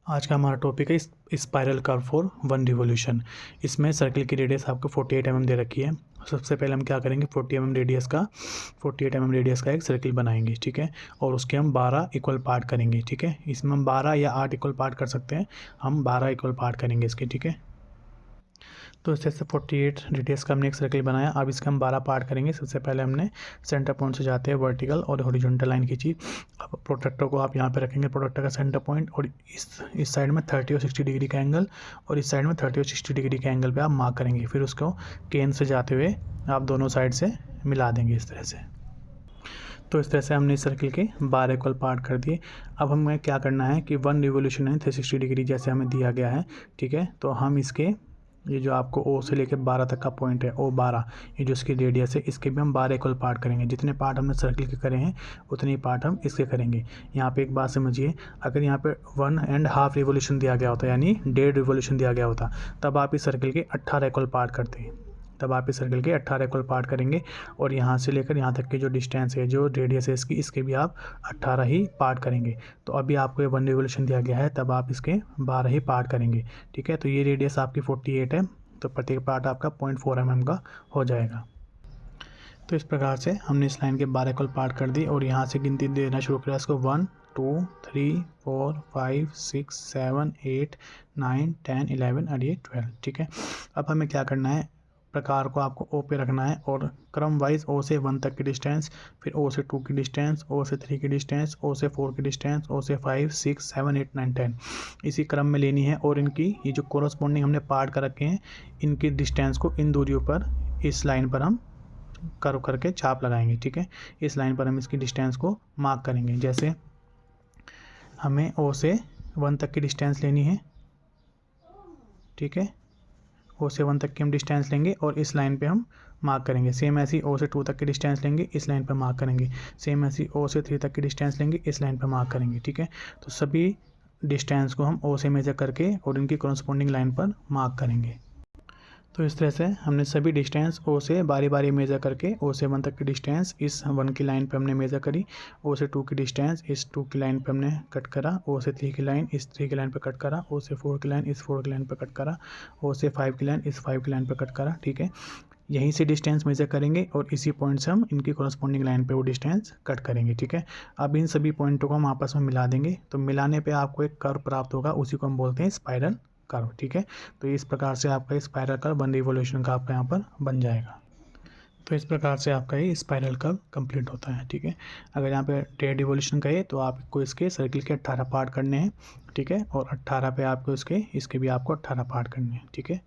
आज का हमारा टॉपिक है spiral curve for one revolution. इसमें सर्कल की रेडियस आपको 48 mm दे रखी है। सबसे पहले हम क्या करेंगे, 48 mm रेडियस का एक सर्कल बनाएंगे, ठीक है। और उसके हम 12 इक्वल पार्ट करेंगे, ठीक है। इसमें हम 12 या 8 इक्वल पार्ट कर सकते हैं, हम 12 इक्वल पार्ट करेंगे इसके, ठीक है। तो इस तरह से 48 रेडियस का हमने एक सर्कल बनाया। अब इसके हम 12 पार्ट करेंगे। सबसे पहले हमने सेंटर पॉइंट से जाते हैं वर्टिकल और हॉरिजॉन्टल लाइन खींची। अब प्रोट्रैक्टर को आप यहाँ पे रखेंगे, प्रोट्रैक्टर का सेंटर पॉइंट, और इस साइड में 30 और 60 डिग्री का एंगल, और इस साइड में 30 और 60 डिग्री के एंगल पे आप मार्क करेंगे। फिर उसको केन से जाते हुए आप दोनों साइड से मिला देंगे इस तरह से। तो इस तरह से हमने इस सर्कल के 12 इक्वल पार्ट कर दिए। अब हमें क्या करना है कि वन रिवोल्यूशन है 360 डिग्री जैसे हमें दिया गया है, ठीक है। तो हम इसके ये जो आपको ओ से लेकर 12 तक का पॉइंट है, ओ 12, ये जो इसकी रेडियस है, इसके भी हम 12 इक्वल पार्ट करेंगे। जितने पार्ट हमने सर्कल के करे हैं उतने ही पार्ट हम इसके करेंगे। यहाँ पे एक बात समझिए, अगर यहाँ पे 1.5 रिवोल्यूशन दिया गया होता, यानी 1.5 रिवोल्यूशन दिया गया होता, तब आप इस सर्कल के 18 इक्वल पार्ट करते हैं। तब आप इस सर्कल के 18 इक्वल पार्ट करेंगे, और यहाँ से लेकर यहाँ तक की जो डिस्टेंस है, जो रेडियस है इसकी, इसके भी आप 18 ही पार्ट करेंगे। तो अभी आपको ये 1 रिवोल्यूशन दिया गया है, तब आप इसके 12 ही पार्ट करेंगे, ठीक है। तो ये रेडियस आपकी 48 है, तो प्रत्येक पार्ट आपका 0.4 mm का हो जाएगा। तो इस प्रकार से हमने इस लाइन के 12 इक्वल पार्ट कर दी, और यहाँ से गिनती देना शुरू किया इसको 1 2 3 4 5 6 7 8 9 10 11 और ये 12, ठीक है। अब हमें क्या करना है, प्रकार को आपको ओ पे रखना है, और क्रम वाइज ओ से 1 तक की डिस्टेंस, फिर ओ से 2 की डिस्टेंस, ओ से 3 की डिस्टेंस, ओ से 4 की डिस्टेंस, ओ से 5 6 7 8 9 10 इसी क्रम में लेनी है। और इनकी ये जो कोरस्पॉन्डिंग हमने पार्ट कर रखे हैं, इनकी डिस्टेंस को इन दूरियों पर इस लाइन पर हम कर्व करके छाप लगाएंगे, ठीक है। इस लाइन पर हम इसकी डिस्टेंस को मार्क करेंगे। जैसे हमें ओ से 1 तक की डिस्टेंस लेनी है, ठीक है। ओ से 1 तक की हम डिस्टेंस लेंगे और इस लाइन पे हम मार्क करेंगे। सेम ऐसी ओ से 2 तक की डिस्टेंस लेंगे, इस लाइन पे मार्क करेंगे। सेम ऐसी ओ से 3 तक की डिस्टेंस लेंगे, इस लाइन पे मार्क करेंगे, ठीक है। तो सभी डिस्टेंस को हम ओ से मेजर करके और इनकी कॉरस्पॉन्डिंग लाइन पर मार्क करेंगे। तो इस तरह से हमने सभी डिस्टेंस ओ से बारी बारी मेज़र करके, ओ से 1 तक की डिस्टेंस इस 1 की लाइन पे हमने मेज़र करी, ओ से 2 की डिस्टेंस इस 2 की लाइन पे हमने कट करा, ओ से 3 की लाइन इस 3 की लाइन पे कट करा, ओ से 4 की लाइन इस 4 की लाइन पे कट करा, ओ से 5 की लाइन इस 5 की लाइन पे कट करा, ठीक है। यहीं से डिस्टेंस मेज़र करेंगे और इसी पॉइंट से हम इनकी कॉरस्पॉन्डिंग लाइन पे वो डिस्टेंस कट करेंगे, ठीक है। अब इन सभी पॉइंटों को हम आपस में मिला देंगे, तो मिलाने पे आपको एक कर्व प्राप्त होगा, उसी को हम बोलते हैं स्पाइरल कर्व, ठीक है। तो इस प्रकार से आपका स्पाइरल कर्व 1 रिवोल्यूशन का आपका यहाँ पर बन जाएगा। तो इस प्रकार से आपका ये स्पाइरल कर्व कंप्लीट होता है, ठीक है। अगर यहाँ पे 1.5 रिवोल्यूशन का है तो आपको इसके सर्कल के 18 पार्ट करने हैं, ठीक है। और 18 पे आपको इसके भी आपको 18 पार्ट करने हैं, ठीक है।